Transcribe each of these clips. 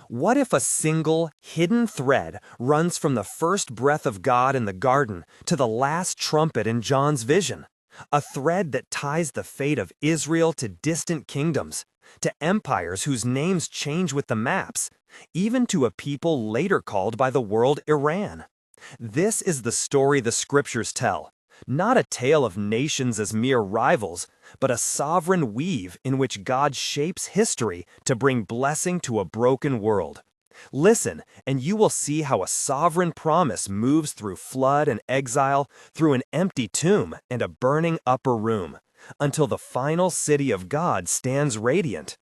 What if a single, hidden thread runs from the first breath of God in the garden to the last trumpet in John's vision? A thread that ties the fate of Israel to distant kingdoms, to empires whose names change with the maps, even to a people later called by the world Iran. This is the story the scriptures tell, not a tale of nations as mere rivals, but a sovereign weave in which God shapes history to bring blessing to a broken world. Listen, and you will see how a sovereign promise moves through flood and exile, through an empty tomb and a burning upper room, until the final city of God stands radiant.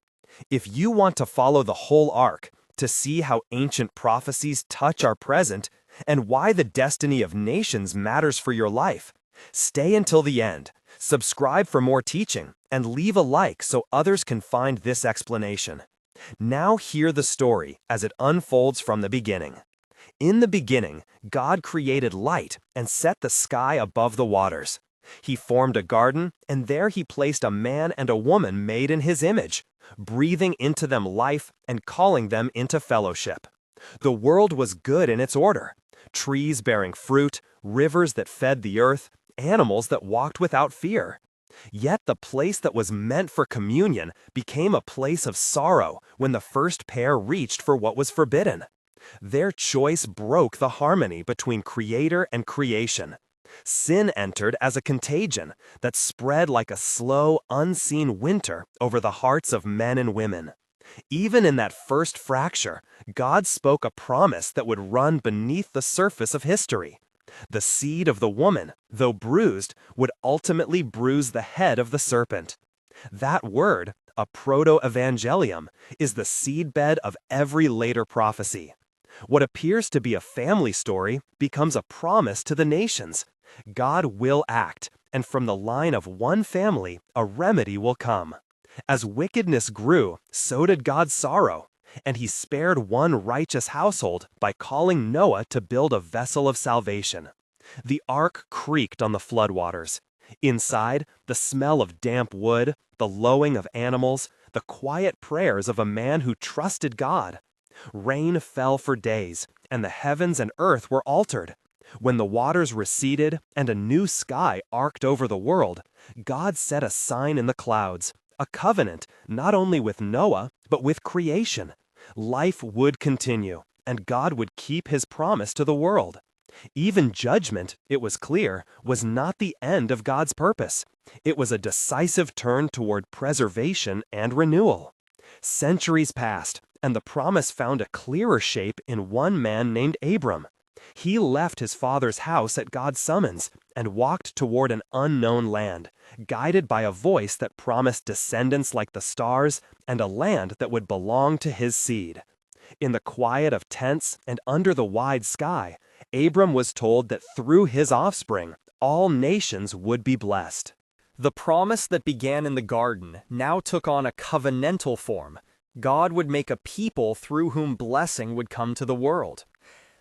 If you want to follow the whole arc, to see how ancient prophecies touch our present, and why the destiny of nations matters for your life, stay until the end, subscribe for more teaching, and leave a like so others can find this explanation. Now hear the story as it unfolds from the beginning. In the beginning, God created light and set the sky above the waters. He formed a garden, and there he placed a man and a woman made in his image, breathing into them life and calling them into fellowship. The world was good in its order. Trees bearing fruit, rivers that fed the earth, animals that walked without fear. Yet the place that was meant for communion became a place of sorrow when the first pair reached for what was forbidden. Their choice broke the harmony between creator and creation. Sin entered as a contagion that spread like a slow, unseen winter over the hearts of men and women. Even in that first fracture, God spoke a promise that would run beneath the surface of history. The seed of the woman, though bruised, would ultimately bruise the head of the serpent. That word, a proto-evangelium, is the seedbed of every later prophecy. What appears to be a family story becomes a promise to the nations. God will act, and from the line of one family, a remedy will come. As wickedness grew, so did God's sorrow, and he spared one righteous household by calling Noah to build a vessel of salvation. The ark creaked on the floodwaters. Inside, the smell of damp wood, the lowing of animals, the quiet prayers of a man who trusted God. Rain fell for days, and the heavens and earth were altered. When the waters receded and a new sky arced over the world, God set a sign in the clouds, a covenant not only with Noah, but with creation. Life would continue, and God would keep his promise to the world. Even judgment, it was clear, was not the end of God's purpose. It was a decisive turn toward preservation and renewal. Centuries passed, and the promise found a clearer shape in one man named Abram. He left his father's house at God's summons and walked toward an unknown land, guided by a voice that promised descendants like the stars and a land that would belong to his seed. In the quiet of tents and under the wide sky, Abram was told that through his offspring, all nations would be blessed. The promise that began in the garden now took on a covenantal form. God would make a people through whom blessing would come to the world.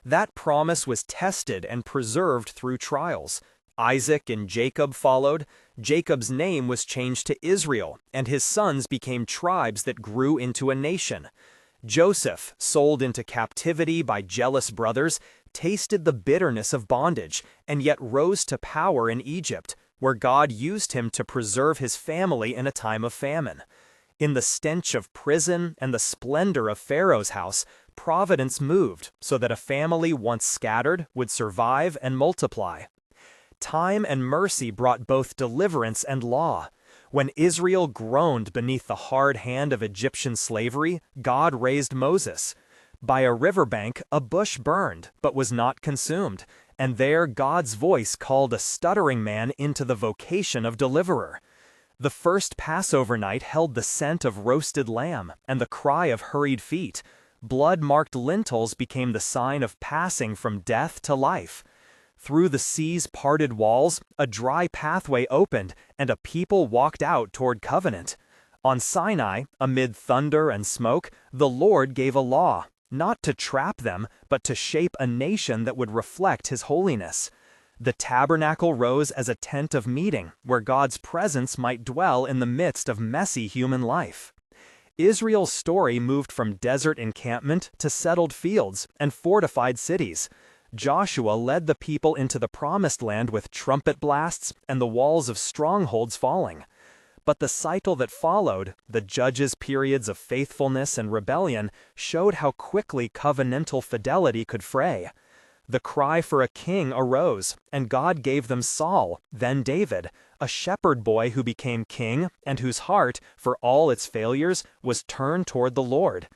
That promise was tested and preserved through trials. Isaac and Jacob followed. Jacob's name was changed to Israel, and his sons became tribes that grew into a nation. Joseph, sold into captivity by jealous brothers, tasted the bitterness of bondage, and yet rose to power in Egypt, where God used him to preserve his family in a time of famine. In the stench of prison and the splendor of Pharaoh's house, providence moved so that a family once scattered would survive and multiply. Time and mercy brought both deliverance and law. When Israel groaned beneath the hard hand of Egyptian slavery, God raised Moses. By a riverbank, a bush burned, but was not consumed, and there God's voice called a stuttering man into the vocation of deliverer. The first Passover night held the scent of roasted lamb and the cry of hurried feet. Blood-marked lintels became the sign of passing from death to life. Through the sea's parted walls, a dry pathway opened, and a people walked out toward covenant. On Sinai, amid thunder and smoke, the Lord gave a law, not to trap them, but to shape a nation that would reflect his holiness. The tabernacle rose as a tent of meeting, where God's presence might dwell in the midst of messy human life. Israel's story moved from desert encampment to settled fields and fortified cities. Joshua led the people into the promised land with trumpet blasts and the walls of strongholds falling. But the cycle that followed, the judges' periods of faithfulness and rebellion, showed how quickly covenantal fidelity could fray. The cry for a king arose, and God gave them Saul, then David, a shepherd boy who became king and whose heart, for all its failures, was turned toward the Lord.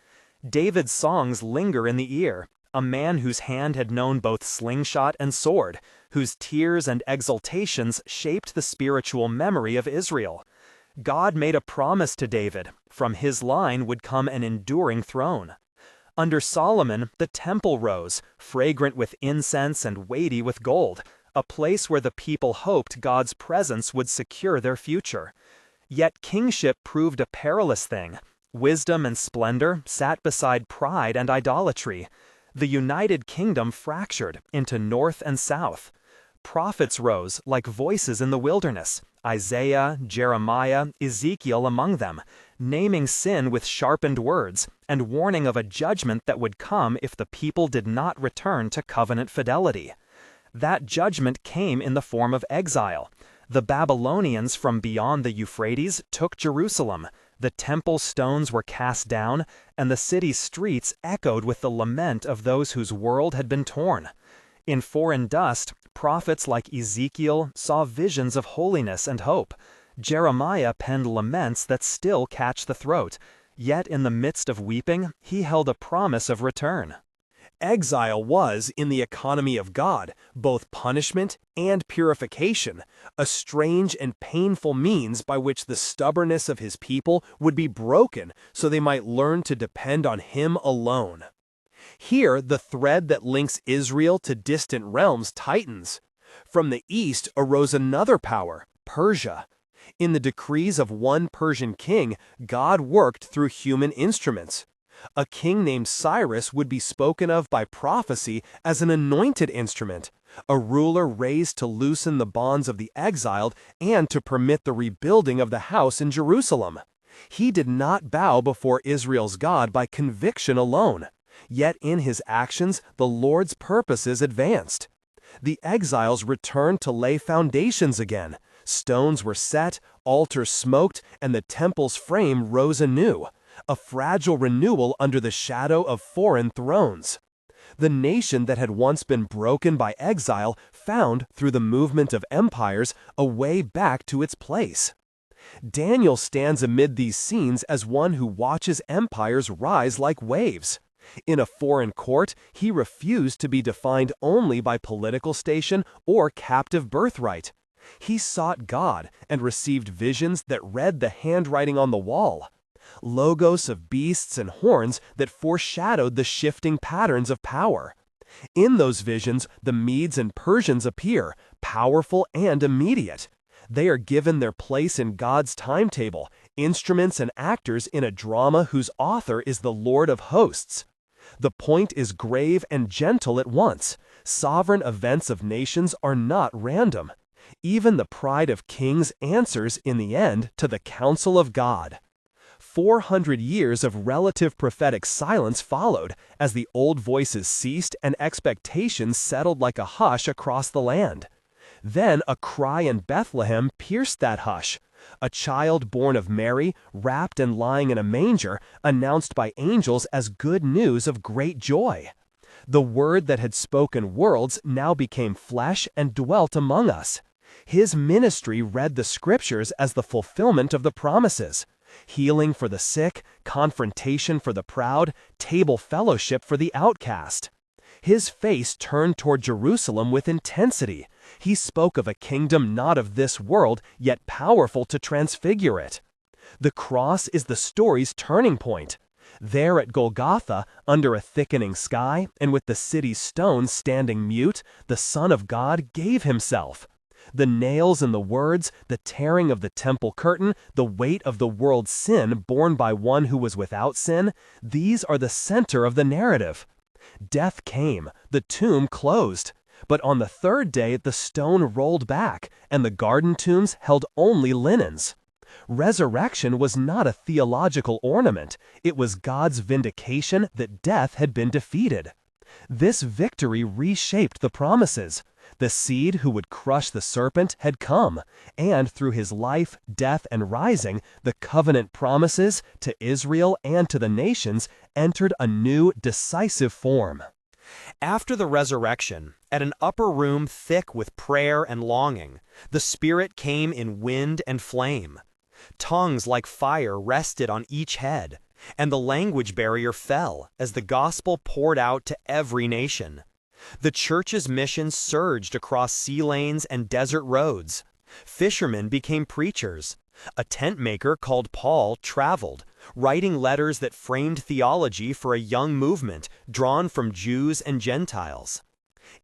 David's songs linger in the ear, a man whose hand had known both slingshot and sword, whose tears and exultations shaped the spiritual memory of Israel. God made a promise to David. From his line would come an enduring throne. Under Solomon, the temple rose, fragrant with incense and weighty with gold, a place where the people hoped God's presence would secure their future. Yet kingship proved a perilous thing. Wisdom and splendor sat beside pride and idolatry. The united kingdom fractured into north and south. Prophets rose like voices in the wilderness, Isaiah, Jeremiah, Ezekiel among them, naming sin with sharpened words and warning of a judgment that would come if the people did not return to covenant fidelity. That judgment came in the form of exile. The Babylonians from beyond the Euphrates took Jerusalem. The temple stones were cast down, and the city's streets echoed with the lament of those whose world had been torn. In foreign dust, prophets like Ezekiel saw visions of holiness and hope. Jeremiah penned laments that still catch the throat, yet in the midst of weeping, he held a promise of return. Exile was, in the economy of God, both punishment and purification, a strange and painful means by which the stubbornness of his people would be broken so they might learn to depend on him alone. Here, the thread that links Israel to distant realms tightens. From the east arose another power, Persia. In the decrees of one Persian king, God worked through human instruments. A king named Cyrus would be spoken of by prophecy as an anointed instrument, a ruler raised to loosen the bonds of the exiled and to permit the rebuilding of the house in Jerusalem. He did not bow before Israel's God by conviction alone. Yet in his actions, the Lord's purposes advanced. The exiles returned to lay foundations again. Stones were set, altars smoked, and the temple's frame rose anew, a fragile renewal under the shadow of foreign thrones. The nation that had once been broken by exile found, through the movement of empires, a way back to its place. Daniel stands amid these scenes as one who watches empires rise like waves. In a foreign court, he refused to be defined only by political station or captive birthright. He sought God and received visions that read the handwriting on the wall, logos of beasts and horns that foreshadowed the shifting patterns of power. In those visions, the Medes and Persians appear, powerful and immediate. They are given their place in God's timetable, instruments and actors in a drama whose author is the Lord of hosts. The point is grave and gentle at once. Sovereign events of nations are not random. Even the pride of kings answers, in the end, to the counsel of God. 400 years of relative prophetic silence followed as the old voices ceased and expectations settled like a hush across the land. Then a cry in Bethlehem pierced that hush. A child born of Mary, wrapped and lying in a manger, announced by angels as good news of great joy. The Word that had spoken worlds now became flesh and dwelt among us. His ministry read the Scriptures as the fulfillment of the promises. Healing for the sick, confrontation for the proud, table fellowship for the outcast. His face turned toward Jerusalem with intensity. He spoke of a kingdom not of this world, yet powerful to transfigure it. The cross is the story's turning point. There at Golgotha, under a thickening sky, and with the city's stones standing mute, the Son of God gave himself. The nails and the words, the tearing of the temple curtain, the weight of the world's sin borne by one who was without sin, these are the center of the narrative. Death came, the tomb closed. But on the third day the stone rolled back, and the garden tombs held only linens. Resurrection was not a theological ornament, it was God's vindication that death had been defeated. This victory reshaped the promises. The seed who would crush the serpent had come, and through his life, death, and rising, the covenant promises to Israel and to the nations entered a new, decisive form. After the resurrection, at an upper room thick with prayer and longing, the Spirit came in wind and flame. Tongues like fire rested on each head, and the language barrier fell as the gospel poured out to every nation. The church's mission surged across sea lanes and desert roads. Fishermen became preachers. A tent maker called Paul traveled, writing letters that framed theology for a young movement drawn from Jews and Gentiles.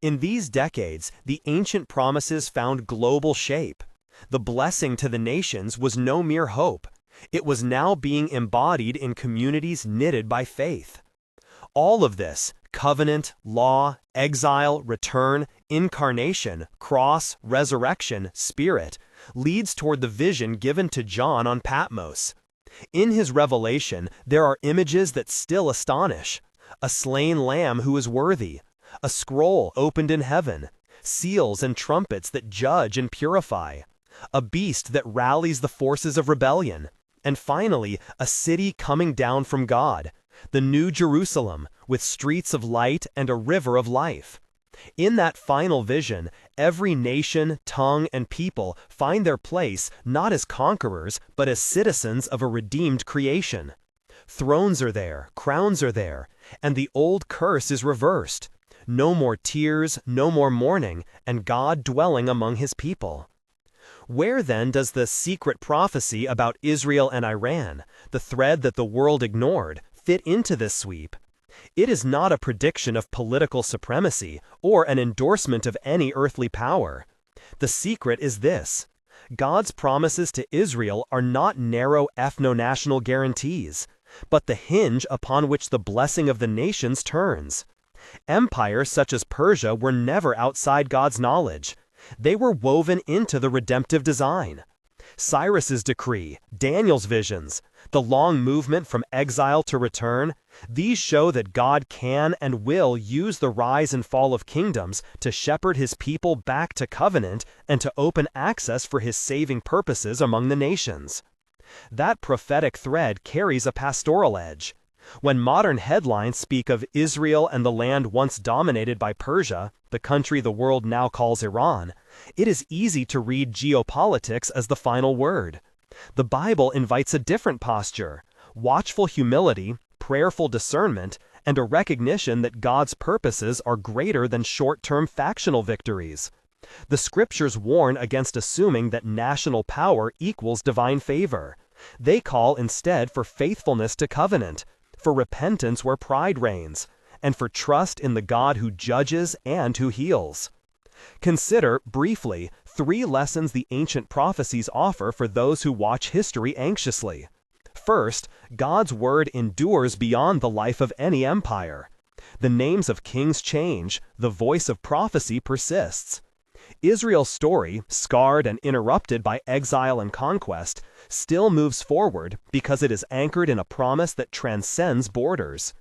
In these decades, the ancient promises found global shape. The blessing to the nations was no mere hope. It was now being embodied in communities knitted by faith. All of this, covenant, law, exile, return, incarnation, cross, resurrection, Spirit, leads toward the vision given to John on Patmos. In his revelation, there are images that still astonish. A slain lamb who is worthy, a scroll opened in heaven, seals and trumpets that judge and purify, a beast that rallies the forces of rebellion, and finally, a city coming down from God, the New Jerusalem, with streets of light and a river of life. In that final vision, every nation, tongue, and people find their place not as conquerors, but as citizens of a redeemed creation. Thrones are there, crowns are there, and the old curse is reversed. No more tears, no more mourning, and God dwelling among his people. Where then does the secret prophecy about Israel and Iran, the thread that the world ignored, fit into this sweep? It is not a prediction of political supremacy or an endorsement of any earthly power. The secret is this: God's promises to Israel are not narrow ethno-national guarantees, but the hinge upon which the blessing of the nations turns. Empires such as Persia were never outside God's knowledge. They were woven into the redemptive design. Cyrus's decree, Daniel's visions, the long movement from exile to return, these show that God can and will use the rise and fall of kingdoms to shepherd his people back to covenant and to open access for his saving purposes among the nations. That prophetic thread carries a pastoral edge. When modern headlines speak of Israel and the land once dominated by Persia, the country the world now calls Iran, it is easy to read geopolitics as the final word. The Bible invites a different posture: watchful humility, prayerful discernment, and a recognition that God's purposes are greater than short-term factional victories. The Scriptures warn against assuming that national power equals divine favor. They call instead for faithfulness to covenant, for repentance where pride reigns, and for trust in the God who judges and who heals. Consider, briefly, 3 lessons the ancient prophecies offer for those who watch history anxiously. First, God's word endures beyond the life of any empire. The names of kings change, the voice of prophecy persists. Israel's story, scarred and interrupted by exile and conquest, still moves forward because it is anchored in a promise that transcends borders.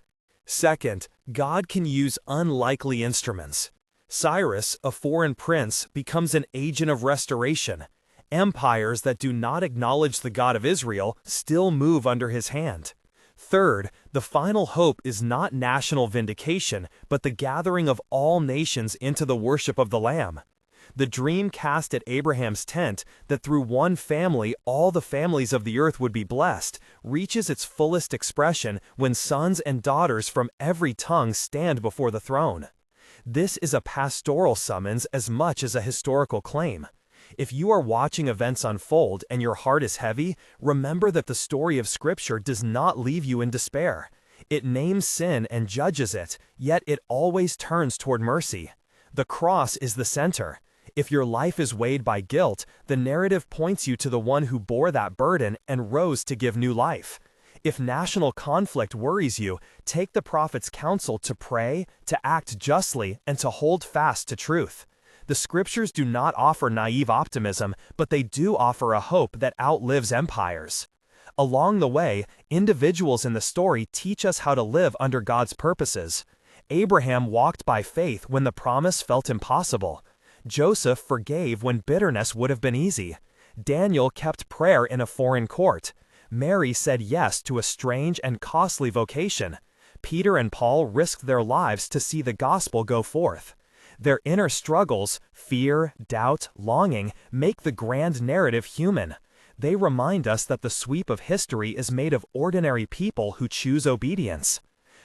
Second, God can use unlikely instruments. Cyrus, a foreign prince, becomes an agent of restoration. Empires that do not acknowledge the God of Israel still move under his hand. Third, the final hope is not national vindication, but the gathering of all nations into the worship of the Lamb. The dream cast at Abraham's tent, that through one family all the families of the earth would be blessed, reaches its fullest expression when sons and daughters from every tongue stand before the throne. This is a pastoral summons as much as a historical claim. If you are watching events unfold and your heart is heavy, remember that the story of Scripture does not leave you in despair. It names sin and judges it, yet it always turns toward mercy. The cross is the center. If your life is weighed by guilt, the narrative points you to the one who bore that burden and rose to give new life. If national conflict worries you, take the prophet's counsel to pray, to act justly, and to hold fast to truth. The scriptures do not offer naive optimism, but they do offer a hope that outlives empires. Along the way, individuals in the story teach us how to live under God's purposes. Abraham walked by faith when the promise felt impossible. Joseph forgave when bitterness would have been easy. Daniel kept prayer in a foreign court. Mary said yes to a strange and costly vocation. Peter and Paul risked their lives to see the gospel go forth. Their inner struggles, fear, doubt, longing, make the grand narrative human. They remind us that the sweep of history is made of ordinary people who choose obedience.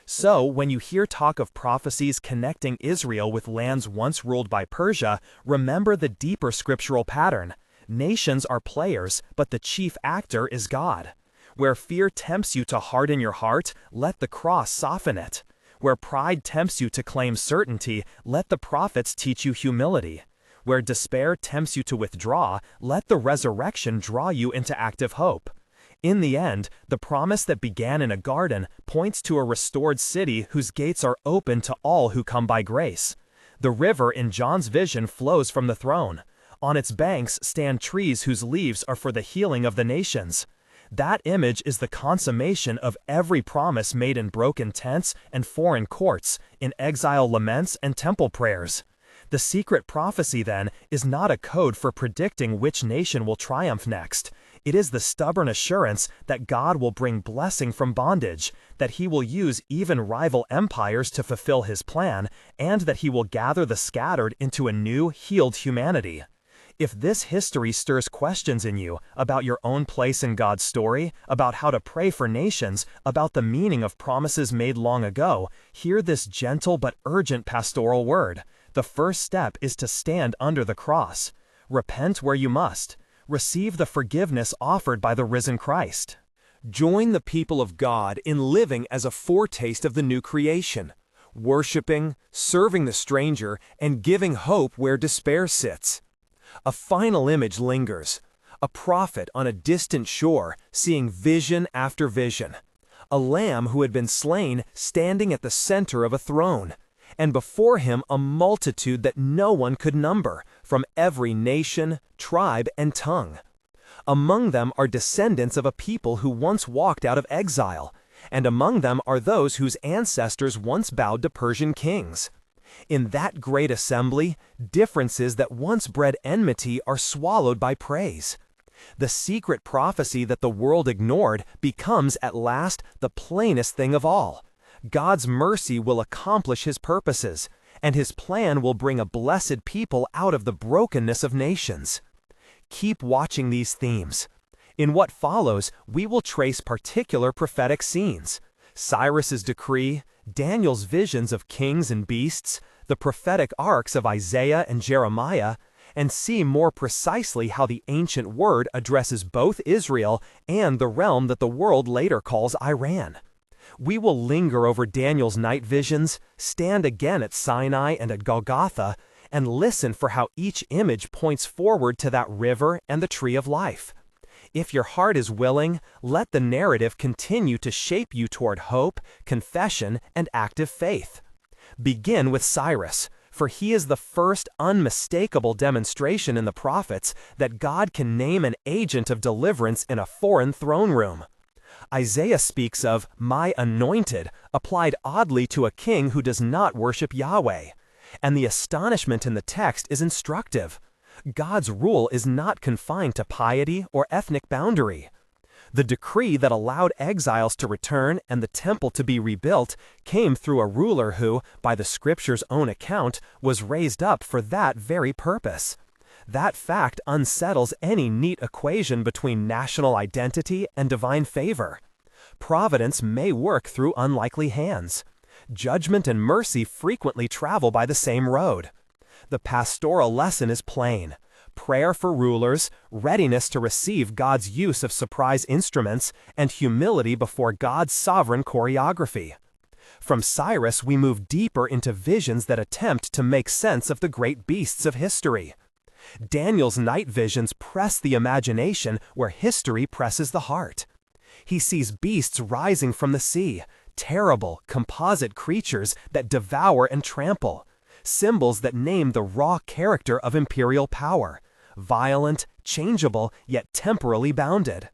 So, when you hear talk of prophecies connecting Israel with lands once ruled by Persia, remember the deeper scriptural pattern. Nations are players, but the chief actor is God. Where fear tempts you to harden your heart, let the cross soften it. Where pride tempts you to claim certainty, let the prophets teach you humility. Where despair tempts you to withdraw, let the resurrection draw you into active hope. In the end, the promise that began in a garden points to a restored city whose gates are open to all who come by grace. The river in John's vision flows from the throne. On its banks stand trees whose leaves are for the healing of the nations. That image is the consummation of every promise made in broken tents and foreign courts, in exile laments and temple prayers. The secret prophecy, then, is not a code for predicting which nation will triumph next. It is the stubborn assurance that God will bring blessing from bondage, that he will use even rival empires to fulfill his plan, and that he will gather the scattered into a new, healed humanity. If this history stirs questions in you about your own place in God's story, about how to pray for nations, about the meaning of promises made long ago, hear this gentle but urgent pastoral word. The first step is to stand under the cross. Repent where you must. Receive the forgiveness offered by the risen Christ. Join the people of God in living as a foretaste of the new creation, worshiping, serving the stranger, and giving hope where despair sits. A final image lingers, a prophet on a distant shore seeing vision after vision, a lamb who had been slain standing at the center of a throne, and before him a multitude that no one could number, from every nation, tribe, and tongue. Among them are descendants of a people who once walked out of exile, and among them are those whose ancestors once bowed to Persian kings. In that great assembly, differences that once bred enmity are swallowed by praise. The secret prophecy that the world ignored becomes at last the plainest thing of all. God's mercy will accomplish his purposes, and his plan will bring a blessed people out of the brokenness of nations. Keep watching these themes. In what follows, we will trace particular prophetic scenes: Cyrus's decree, Daniel's visions of kings and beasts, the prophetic arcs of Isaiah and Jeremiah, and see more precisely how the ancient word addresses both Israel and the realm that the world later calls Iran. We will linger over Daniel's night visions, stand again at Sinai and at Golgotha, and listen for how each image points forward to that river and the tree of life. If your heart is willing, let the narrative continue to shape you toward hope, confession, and active faith. Begin with Cyrus, for he is the first unmistakable demonstration in the prophets that God can name an agent of deliverance in a foreign throne room. Isaiah speaks of "my anointed," applied oddly to a king who does not worship Yahweh. And the astonishment in the text is instructive. God's rule is not confined to piety or ethnic boundary. The decree that allowed exiles to return and the temple to be rebuilt came through a ruler who, by the scripture's own account, was raised up for that very purpose. That fact unsettles any neat equation between national identity and divine favor. Providence may work through unlikely hands. Judgment and mercy frequently travel by the same road. The pastoral lesson is plain: prayer for rulers, readiness to receive God's use of surprise instruments, and humility before God's sovereign choreography. From Cyrus, we move deeper into visions that attempt to make sense of the great beasts of history. Daniel's night visions press the imagination where history presses the heart. He sees beasts rising from the sea, terrible, composite creatures that devour and trample. symbols that name the raw character of imperial power, violent, changeable, yet temporally bounded.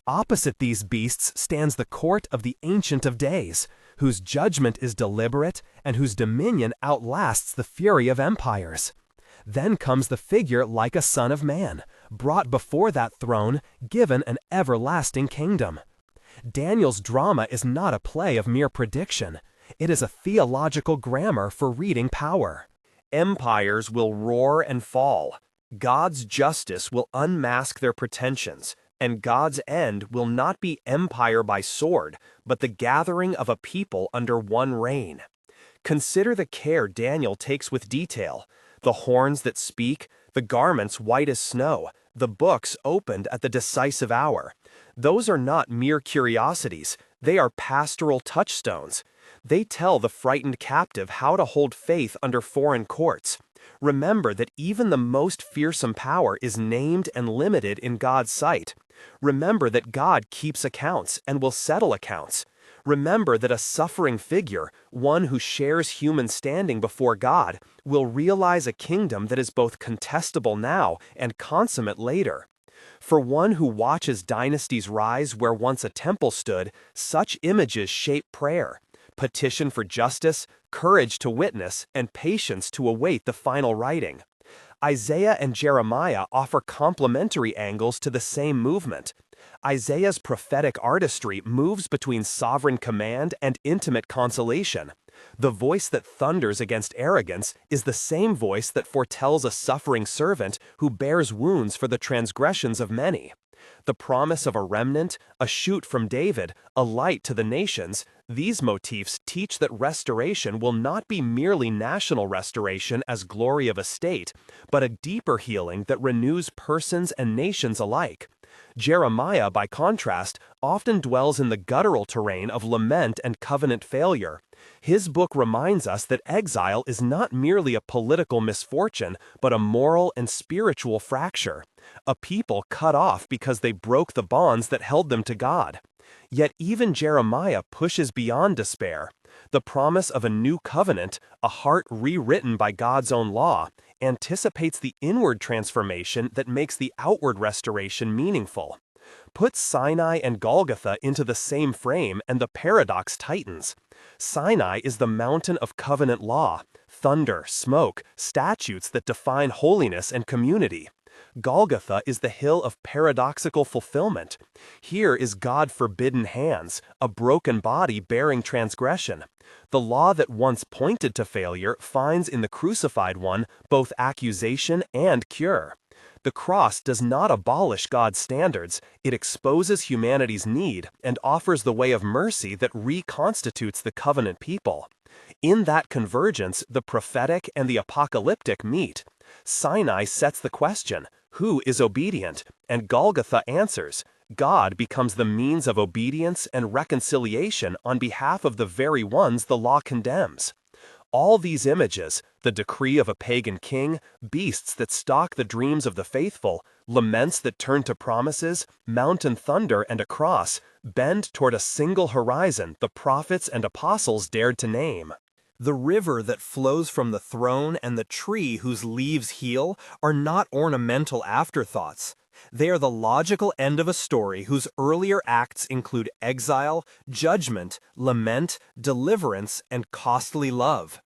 Opposite these beasts stands the court of the Ancient of Days, whose judgment is deliberate and whose dominion outlasts the fury of empires. Then comes the figure like a son of man, brought before that throne, given an everlasting kingdom. Daniel's drama is not a play of mere prediction. It is a theological grammar for reading power. Empires will roar and fall. God's justice will unmask their pretensions, and God's end will not be empire by sword, but the gathering of a people under one reign. Consider the care Daniel takes with detail: the horns that speak, the garments white as snow, the books opened at the decisive hour. Those are not mere curiosities, they are pastoral touchstones. They tell the frightened captive how to hold faith under foreign courts. Remember that even the most fearsome power is named and limited in God's sight. Remember that God keeps accounts and will settle accounts. Remember that a suffering figure, one who shares human standing before God, will realize a kingdom that is both contestable now and consummate later. For one who watches dynasties rise where once a temple stood, such images shape prayer: petition for justice, courage to witness, and patience to await the final writing. Isaiah and Jeremiah offer complementary angles to the same movement. Isaiah's prophetic artistry moves between sovereign command and intimate consolation. The voice that thunders against arrogance is the same voice that foretells a suffering servant who bears wounds for the transgressions of many. The promise of a remnant, a shoot from David, a light to the nations, these motifs teach that restoration will not be merely national restoration as glory of a state, but a deeper healing that renews persons and nations alike. Jeremiah, by contrast, often dwells in the guttural terrain of lament and covenant failure. His book reminds us that exile is not merely a political misfortune, but a moral and spiritual fracture. A people cut off because they broke the bonds that held them to God. Yet even Jeremiah pushes beyond despair. The promise of a new covenant, a heart rewritten by God's own law, anticipates the inward transformation that makes the outward restoration meaningful. Put Sinai and Golgotha into the same frame and the paradox tightens. Sinai is the mountain of covenant law, thunder, smoke, statutes that define holiness and community. Golgotha is the hill of paradoxical fulfillment. Here is God-forbidden hands, a broken body bearing transgression. The law that once pointed to failure finds in the crucified one both accusation and cure. The cross does not abolish God's standards, it exposes humanity's need and offers the way of mercy that reconstitutes the covenant people. In that convergence, the prophetic and the apocalyptic meet. Sinai sets the question, who is obedient? And Golgotha answers, God becomes the means of obedience and reconciliation on behalf of the very ones the law condemns. All these images, the decree of a pagan king, beasts that stalk the dreams of the faithful, laments that turn to promises, mountain thunder and a cross, bend toward a single horizon the prophets and apostles dared to name. The river that flows from the throne and the tree whose leaves heal are not ornamental afterthoughts. They are the logical end of a story whose earlier acts include exile, judgment, lament, deliverance, and costly love.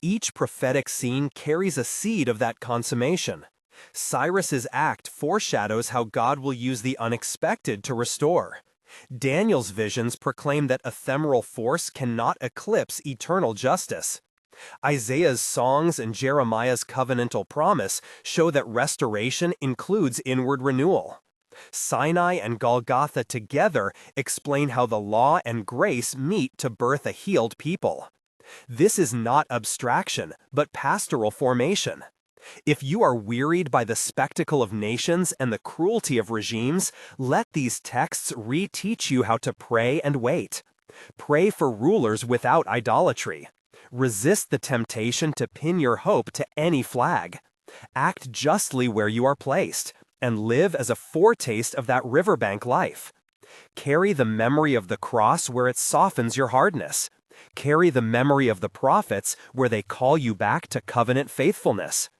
Each prophetic scene carries a seed of that consummation. Cyrus's act foreshadows how God will use the unexpected to restore. Daniel's visions proclaim that ephemeral force cannot eclipse eternal justice. Isaiah's songs and Jeremiah's covenantal promise show that restoration includes inward renewal. Sinai and Golgotha together explain how the law and grace meet to birth a healed people. This is not abstraction, but pastoral formation. If you are wearied by the spectacle of nations and the cruelty of regimes, let these texts reteach you how to pray and wait. Pray for rulers without idolatry. Resist the temptation to pin your hope to any flag. Act justly where you are placed, and live as a foretaste of that riverbank life. Carry the memory of the cross where it softens your hardness. Carry the memory of the prophets where they call you back to covenant faithfulness.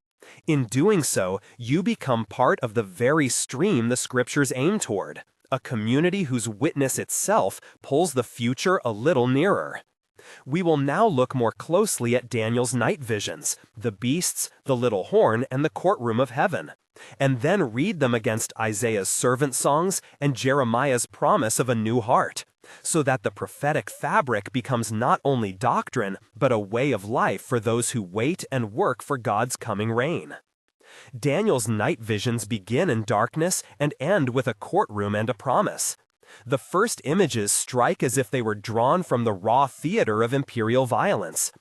In doing so, you become part of the very stream the scriptures aim toward, a community whose witness itself pulls the future a little nearer. We will now look more closely at Daniel's night visions, the beasts, the little horn, and the courtroom of heaven, and then read them against Isaiah's servant songs and Jeremiah's promise of a new heart, so that the prophetic fabric becomes not only doctrine, but a way of life for those who wait and work for God's coming reign. Daniel's night visions begin in darkness and end with a courtroom and a promise. The first images strike as if they were drawn from the raw theater of imperial violence.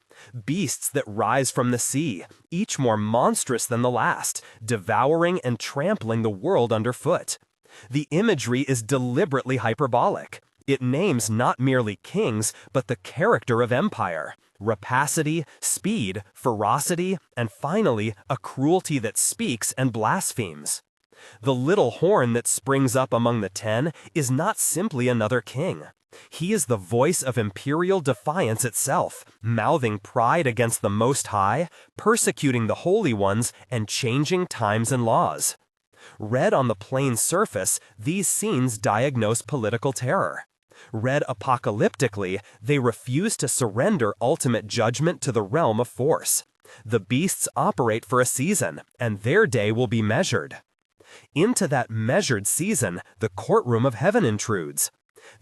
Beasts that rise from the sea, each more monstrous than the last, devouring and trampling the world underfoot. The imagery is deliberately hyperbolic. It names not merely kings, but the character of empire, rapacity, speed, ferocity, and finally, a cruelty that speaks and blasphemes. The little horn that springs up among the 10 is not simply another king. He is the voice of imperial defiance itself, mouthing pride against the Most High, persecuting the holy ones, and changing times and laws. Read on the plain surface, these scenes diagnose political terror. Read apocalyptically, they refuse to surrender ultimate judgment to the realm of force. The beasts operate for a season, and their day will be measured. Into that measured season, the courtroom of heaven intrudes.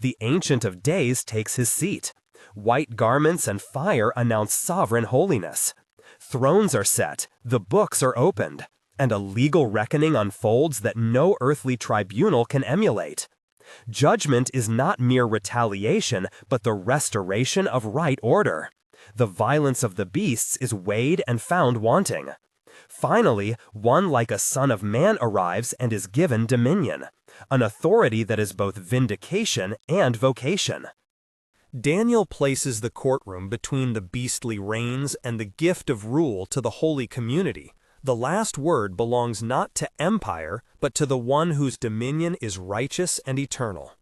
The Ancient of Days takes his seat. White garments and fire announce sovereign holiness. Thrones are set, the books are opened, and a legal reckoning unfolds that no earthly tribunal can emulate. Judgment is not mere retaliation, but the restoration of right order. The violence of the beasts is weighed and found wanting. Finally, one like a son of man arrives and is given dominion, an authority that is both vindication and vocation. Daniel places the courtroom between the beastly reigns and the gift of rule to the holy community. The last word belongs not to empire, but to the one whose dominion is righteous and eternal.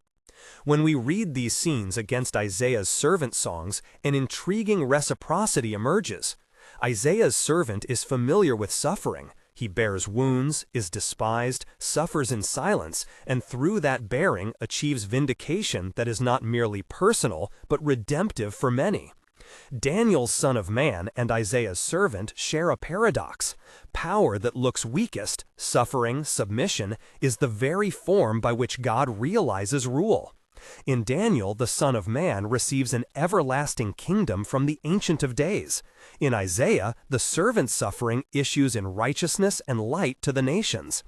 When we read these scenes against Isaiah's servant songs, an intriguing reciprocity emerges. Isaiah's servant is familiar with suffering. He bears wounds, is despised, suffers in silence, and through that bearing achieves vindication that is not merely personal, but redemptive for many. Daniel's son of man and Isaiah's servant share a paradox. Power that looks weakest, suffering, submission, is the very form by which God realizes rule. In Daniel, the Son of Man receives an everlasting kingdom from the Ancient of Days. In Isaiah, the servant's suffering issues in righteousness and light to the nations.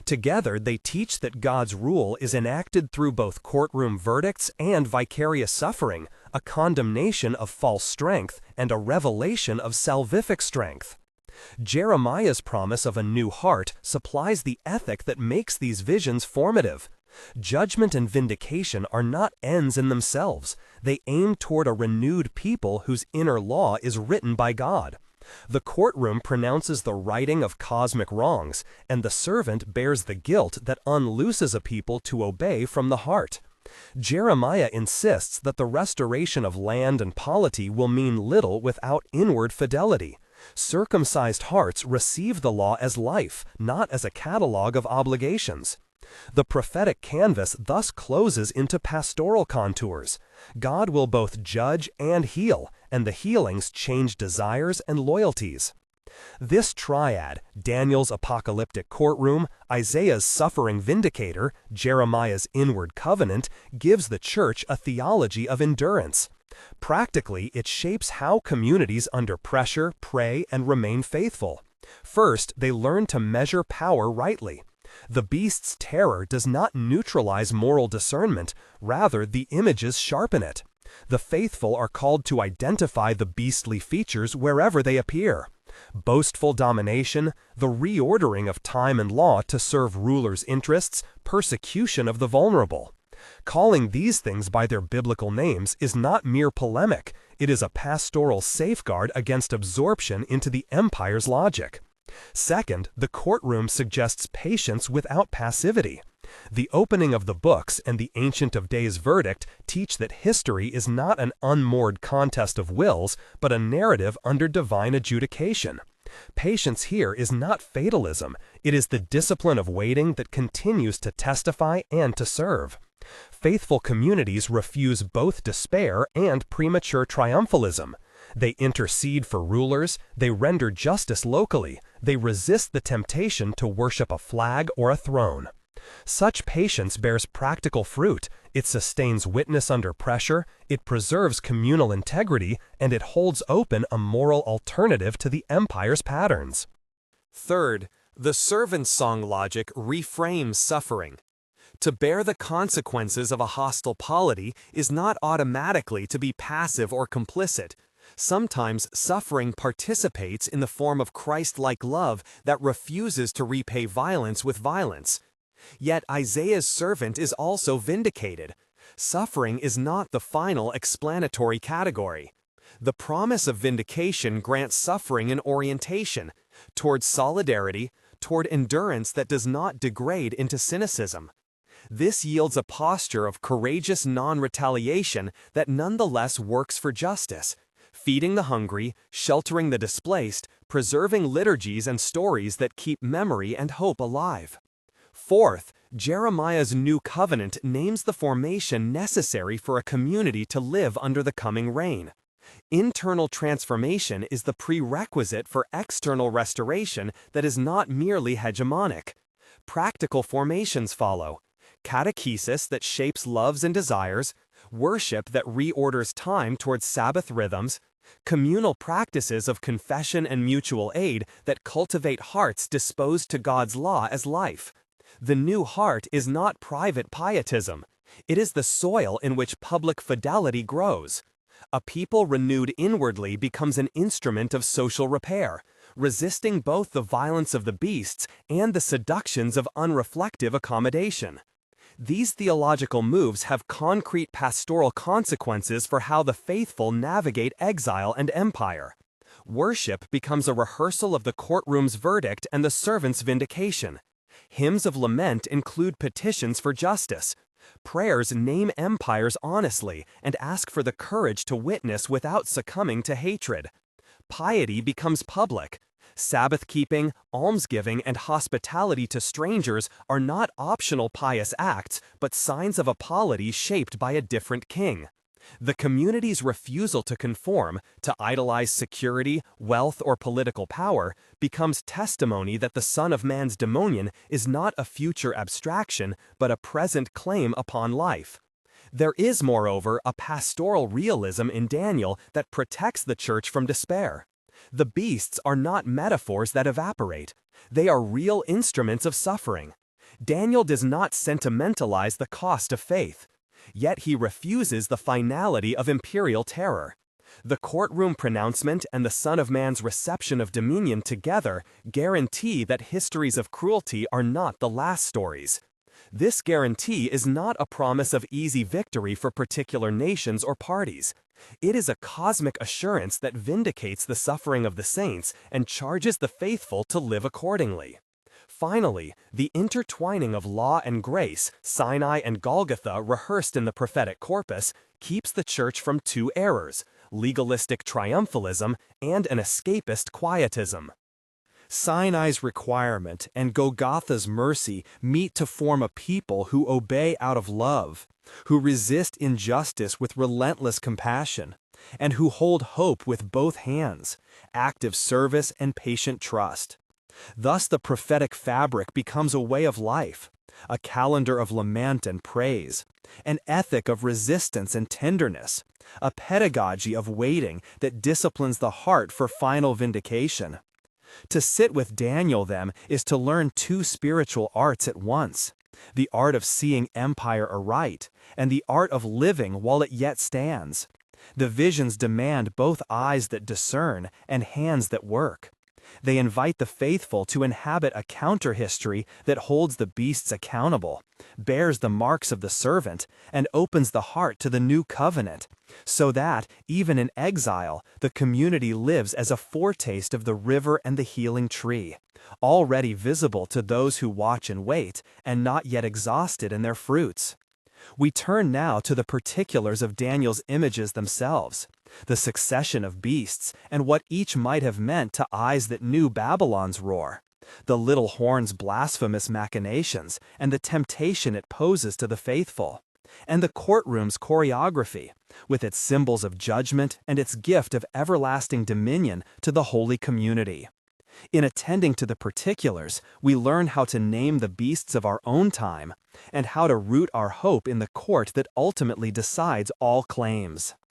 Together, they teach that God's rule is enacted through both courtroom verdicts and vicarious suffering, a condemnation of false strength and a revelation of salvific strength. Jeremiah's promise of a new heart supplies the ethic that makes these visions formative. Judgment and vindication are not ends in themselves. They aim toward a renewed people whose inner law is written by God. The courtroom pronounces the righting of cosmic wrongs, and the servant bears the guilt that unlooses a people to obey from the heart. Jeremiah insists that the restoration of land and polity will mean little without inward fidelity. Circumcised hearts receive the law as life, not as a catalog of obligations. The prophetic canvas thus closes into pastoral contours. God will both judge and heal, and the healings change desires and loyalties. This triad, Daniel's apocalyptic courtroom, Isaiah's suffering vindicator, Jeremiah's inward covenant, gives the church a theology of endurance. Practically, it shapes how communities under pressure pray and remain faithful. First, they learn to measure power rightly. The beast's terror does not neutralize moral discernment, rather the images sharpen it. The faithful are called to identify the beastly features wherever they appear. Boastful domination, the reordering of time and law to serve rulers' interests, persecution of the vulnerable. Calling these things by their biblical names is not mere polemic, it is a pastoral safeguard against absorption into the empire's logic. Second, the courtroom suggests patience without passivity. The opening of the books and the Ancient of Days verdict teach that history is not an unmoored contest of wills, but a narrative under divine adjudication. Patience here is not fatalism, it is the discipline of waiting that continues to testify and to serve. Faithful communities refuse both despair and premature triumphalism. They intercede for rulers, they render justice locally, they resist the temptation to worship a flag or a throne. Such patience bears practical fruit, it sustains witness under pressure, it preserves communal integrity, and it holds open a moral alternative to the empire's patterns. Third, the servant song logic reframes suffering. To bear the consequences of a hostile polity is not automatically to be passive or complicit. Sometimes suffering participates in the form of Christ-like love that refuses to repay violence with violence. Yet Isaiah's servant is also vindicated. Suffering is not the final explanatory category. The promise of vindication grants suffering an orientation toward solidarity, toward endurance that does not degrade into cynicism. This yields a posture of courageous non-retaliation that nonetheless works for justice, feeding the hungry, sheltering the displaced, preserving liturgies and stories that keep memory and hope alive. Fourth, Jeremiah's new covenant names the formation necessary for a community to live under the coming reign. Internal transformation is the prerequisite for external restoration that is not merely hegemonic. Practical formations follow: catechesis that shapes loves and desires, worship that reorders time towards Sabbath rhythms, communal practices of confession and mutual aid that cultivate hearts disposed to God's law as life. The new heart is not private pietism. It is the soil in which public fidelity grows. A people renewed inwardly becomes an instrument of social repair, resisting both the violence of the beasts and the seductions of unreflective accommodation. These theological moves have concrete pastoral consequences for how the faithful navigate exile and empire. Worship becomes a rehearsal of the courtroom's verdict and the servant's vindication. Hymns of lament include petitions for justice. Prayers name empires honestly and ask for the courage to witness without succumbing to hatred. Piety becomes public. Sabbath-keeping, almsgiving, and hospitality to strangers are not optional pious acts, but signs of a polity shaped by a different king. The community's refusal to conform, to idolize security, wealth, or political power, becomes testimony that the Son of Man's dominion is not a future abstraction, but a present claim upon life. There is, moreover, a pastoral realism in Daniel that protects the church from despair. The beasts are not metaphors that evaporate. They are real instruments of suffering. Daniel does not sentimentalize the cost of faith. Yet he refuses the finality of imperial terror. The courtroom pronouncement and the Son of Man's reception of dominion together guarantee that histories of cruelty are not the last stories. This guarantee is not a promise of easy victory for particular nations or parties. It is a cosmic assurance that vindicates the suffering of the saints and charges the faithful to live accordingly. Finally, the intertwining of law and grace, Sinai and Golgotha rehearsed in the prophetic corpus, keeps the church from two errors: legalistic triumphalism and an escapist quietism. Sinai's requirement and Golgotha's mercy meet to form a people who obey out of love, who resist injustice with relentless compassion, and who hold hope with both hands, active service and patient trust. Thus the prophetic fabric becomes a way of life, a calendar of lament and praise, an ethic of resistance and tenderness, a pedagogy of waiting that disciplines the heart for final vindication. To sit with Daniel, then, is to learn two spiritual arts at once: the art of seeing empire aright, and the art of living while it yet stands. The visions demand both eyes that discern and hands that work. They invite the faithful to inhabit a counter-history that holds the beasts accountable, bears the marks of the servant, and opens the heart to the new covenant, so that, even in exile, the community lives as a foretaste of the river and the healing tree, already visible to those who watch and wait, and not yet exhausted in their fruits. We turn now to the particulars of Daniel's images themselves, the succession of beasts, and what each might have meant to eyes that knew Babylon's roar, the little horn's blasphemous machinations, and the temptation it poses to the faithful, and the courtroom's choreography, with its symbols of judgment and its gift of everlasting dominion to the holy community. In attending to the particulars, we learn how to name the beasts of our own time, and how to root our hope in the court that ultimately decides all claims.